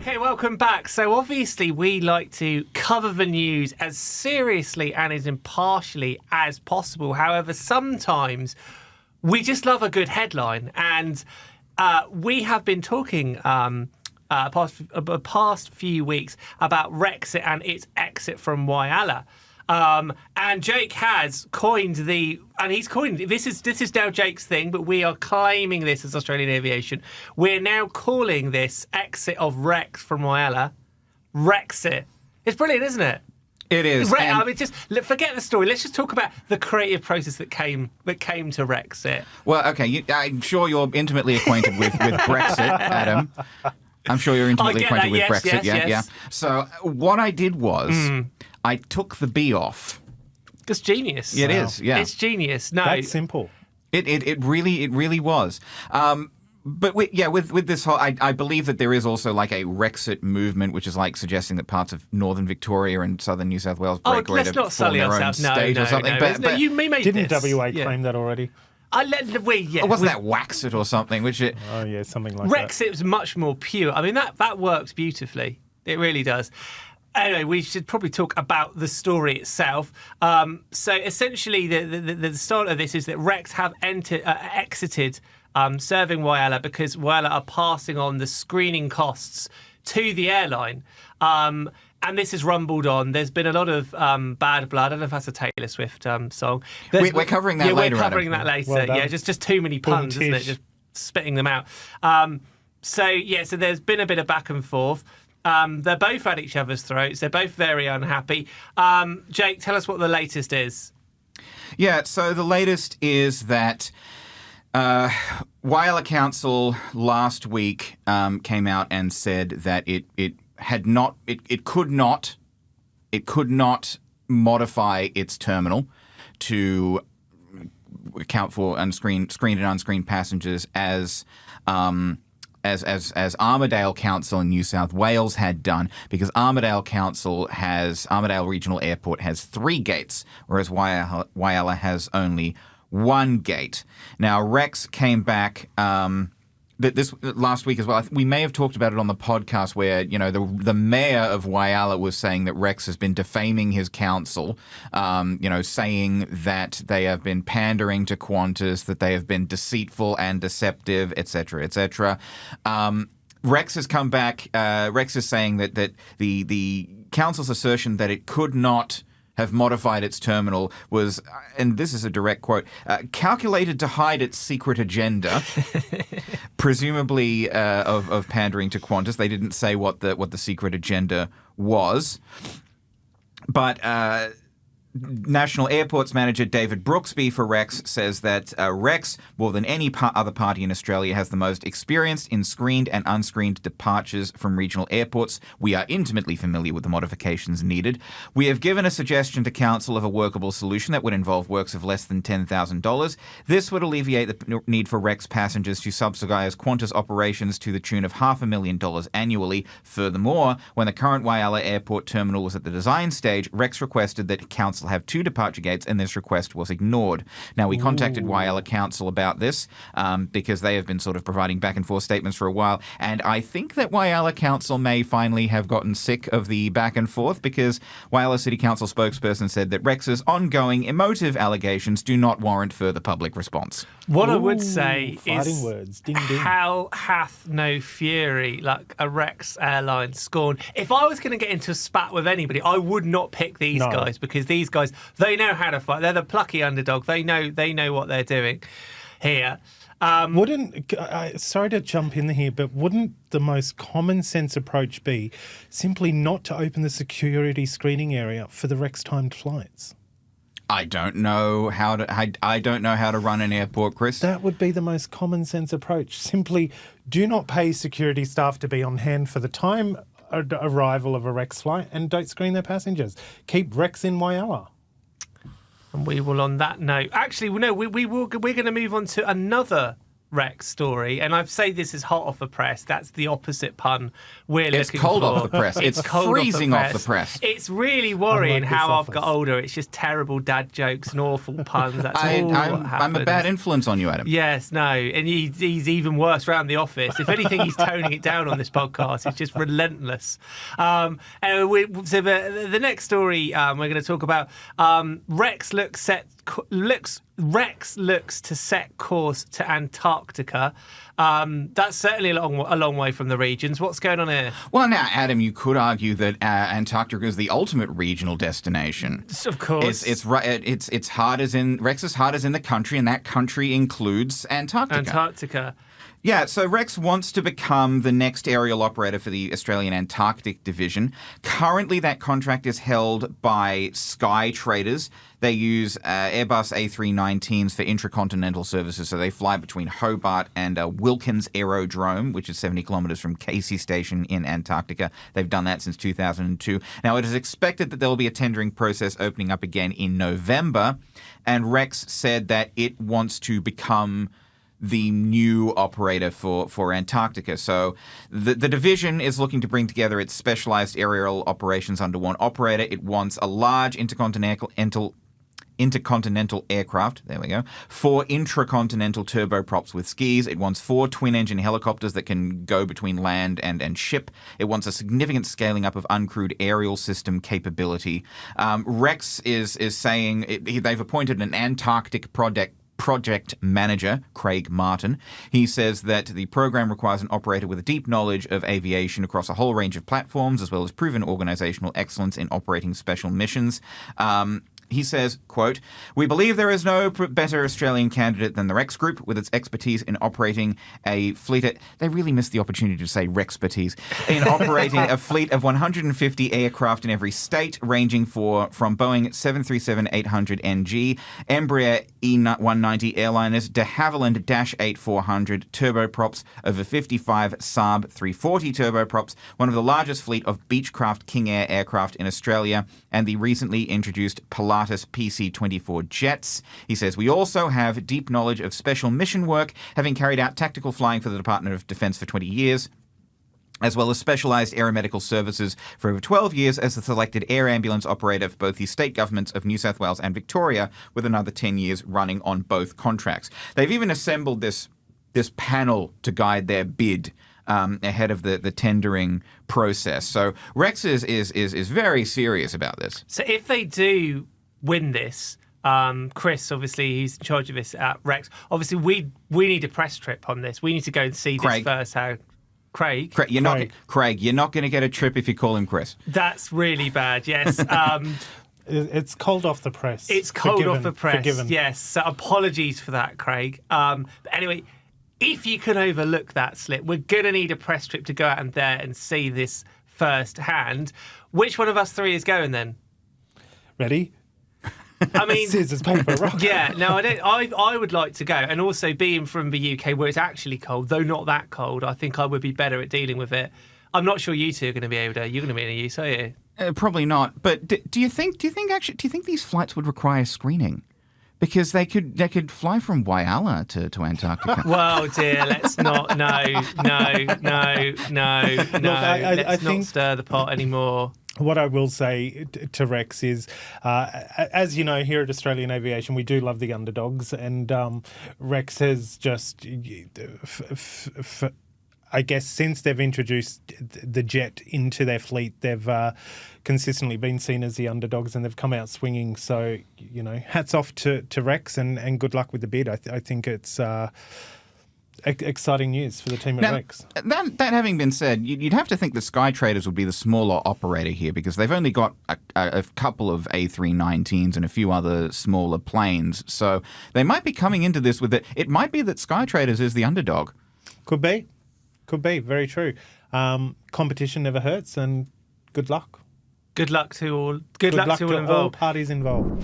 Okay, welcome back. So obviously we like to cover the news as seriously and as impartially as possible. However, sometimes we just love a good headline. And we have been talking past few weeks about Rexit and its exit from Whyalla. And Jake has coined this is now Jake's thing, but we are claiming this as Australian Aviation. We're now calling this exit of Rex from Whyalla Rexit. It's brilliant, isn't it? It is. I mean, just forget the story. Let's just talk about the creative process that came to Rexit. Well, okay, I'm sure you're intimately acquainted with Brexit, Adam. I'm sure you're intimately acquainted with Brexit. Yes. So what I did was I took the B off. It's genius. It is. Yeah, it's genius. No, that's simple. It really was. But with this whole, I believe that there is also like a Rexit movement, which is like suggesting that parts of northern Victoria and southern New South Wales break away to form their own state or something. But you made didn't this. WA claim that already? Wasn't that Waxit or something? Something like Rexit's that. Rexit's much more pure. I mean, that works beautifully. It really does. Anyway, we should probably talk about the story itself. So essentially, the start of this is that Rex have exited serving Whyalla because Whyalla are passing on the screening costs to the airline. And this has rumbled on. There's been a lot of bad blood. I don't know if that's a Taylor Swift song. We're covering that later. We're covering that later. Well just too many puns, isn't it? Just spitting them out. So there's been a bit of back and forth. They're both at each other's throats. They're both very unhappy. Jake, tell us what the latest is. Yeah, so the latest is that Whyalla Council last week came out and said that it could not modify its terminal to account for screened and unscreened passengers as Armidale Council in New South Wales had done, because Armidale Regional Airport has 3 gates, whereas Whyalla has only 1 gate. Now, Rex came back this last week as well. We may have talked about it on the podcast where, the mayor of Whyalla was saying that Rex has been defaming his council, saying that they have been pandering to Qantas, that they have been deceitful and deceptive, etc., etc. Rex has come back. Rex is saying that the council's assertion that it could not have modified its terminal was, and this is a direct quote, calculated to hide its secret agenda, presumably of pandering to Qantas. They didn't say what the secret agenda was. But National Airports Manager David Brooksby for Rex says that Rex, more than any other party in Australia, has the most experience in screened and unscreened departures from regional airports. We are intimately familiar with the modifications needed. We have given a suggestion to Council of a workable solution that would involve works of less than $10,000. This would alleviate the need for Rex passengers to subsidise Qantas operations to the tune of $500,000 annually. Furthermore, when the current Whyalla Airport terminal was at the design stage, Rex requested that Council have 2 departure gates, and this request was ignored. Now, we contacted Whyalla Council about this because they have been sort of providing back and forth statements for a while, and I think that Whyalla Council may finally have gotten sick of the back and forth, because Whyalla City Council spokesperson said that Rex's ongoing emotive allegations do not warrant further public response. What I would say is, words. Ding, ding. How hath no fury like a Rex airline scorn? If I was going to get into a spat with anybody, I would not pick these guys, because these guys, they know how to fight. They're the plucky underdog. They know what they're doing here. Sorry to jump in here, but wouldn't the most common sense approach be simply not to open the security screening area for the Rex timed flights? I don't know how to run an airport, Chris. That would be the most common sense approach. Simply do not pay security staff to be on hand for the time arrival of a Rex flight, and don't screen their passengers. Keep Rex in Whyalla. And we will, on that note, actually, no, we're going to move on to another Rex story, and I say this is hot off the press. That's the opposite pun we're It's looking cold for. off the press. It's cold freezing off the press. It's really worrying Unlike how this I've got office. older. It's just terrible dad jokes and awful puns. That's all what I'm a happens. bad influence on you, Adam. Yes, no, and he's even worse around the office. If anything, he's toning it down on this podcast. It's just relentless. Anyway, so the next story we're going to talk about, Rex looks to set course to Antarctica. That's certainly a long way from the regions. What's going on here? Well, now, Adam, you could argue that Antarctica is the ultimate regional destination. Of course, It's hard as in Rex's hard as in the country, and that country includes Antarctica. Yeah, so Rex wants to become the next aerial operator for the Australian Antarctic Division. Currently, that contract is held by Sky Traders. They use Airbus A319s for intracontinental services, so they fly between Hobart and Wilkins Aerodrome, which is 70 kilometres from Casey Station in Antarctica. They've done that since 2002. Now, it is expected that there will be a tendering process opening up again in November, and Rex said that it wants to become the new operator for Antarctica. So the division is looking to bring together its specialized aerial operations under one operator. It wants a large intercontinental aircraft, there we go, 4 intracontinental turboprops with skis. It wants 4 twin-engine helicopters that can go between land and ship. It wants a significant scaling up of uncrewed aerial system capability. Rex is saying they've appointed an Antarctic project manager, Craig Martin. He says that the program requires an operator with a deep knowledge of aviation across a whole range of platforms, as well as proven organizational excellence in operating special missions. He says, quote, "We believe there is no better Australian candidate than the Rex Group with its expertise in operating a fleet." They really missed the opportunity to say Rexpertise. "In operating a fleet of 150 aircraft in every state, ranging from Boeing 737-800NG, Embraer E190 airliners, de Havilland Dash 8-400 turboprops, over 55 Saab 340 turboprops, one of the largest fleet of Beechcraft King Air aircraft in Australia, and the recently introduced Pilatus PC-24 jets." He says, "We also have deep knowledge of special mission work, having carried out tactical flying for the Department of Defence for 20 years, as well as specialised aeromedical services for over 12 years as the selected air ambulance operator for both the state governments of New South Wales and Victoria, with another 10 years running on both contracts." They've even assembled this panel to guide their bid ahead of the tendering process. So Rex is very serious about this. So if they do win this, Chris, obviously, he's in charge of this at Rex. Obviously, we need a press trip on this. We need to go and see this first. How Craig, you're not going to get a trip if you call him Chris. That's really bad. Yes. It's cold off the press. It's cold off the press. Forgiven. Yes. So apologies for that, Craig. But anyway, if you can overlook that slip, we're going to need a press trip to go out there and see this firsthand. Which one of us three is going then? Ready? I mean, scissors, paper, rock. Yeah, no, I don't. I would like to go, and also being from the UK, where it's actually cold, though not that cold, I think I would be better at dealing with it. I'm not sure you two are going to be able to. You're going to be in a use, are you? Probably not. But do you think these flights would require screening? Because they could fly from Whyalla to Antarctica. Well, dear, let's not. No. Look, Let's not stir the pot anymore. What I will say to Rex is, as you know, here at Australian Aviation, we do love the underdogs, and Rex has just, I guess, since they've introduced the jet into their fleet, they've consistently been seen as the underdogs, and they've come out swinging. So, you know, hats off to Rex, and good luck with the bid. I think it's exciting news for the team at Rex. That having been said, you'd have to think the Sky Traders would be the smaller operator here, because they've only got a couple of A319s and a few other smaller planes. So they might be coming into this with it. It might be that Sky Traders is the underdog. Could be. Very true. Competition never hurts, and good luck. Good luck to all. Good luck to all involved. All parties involved.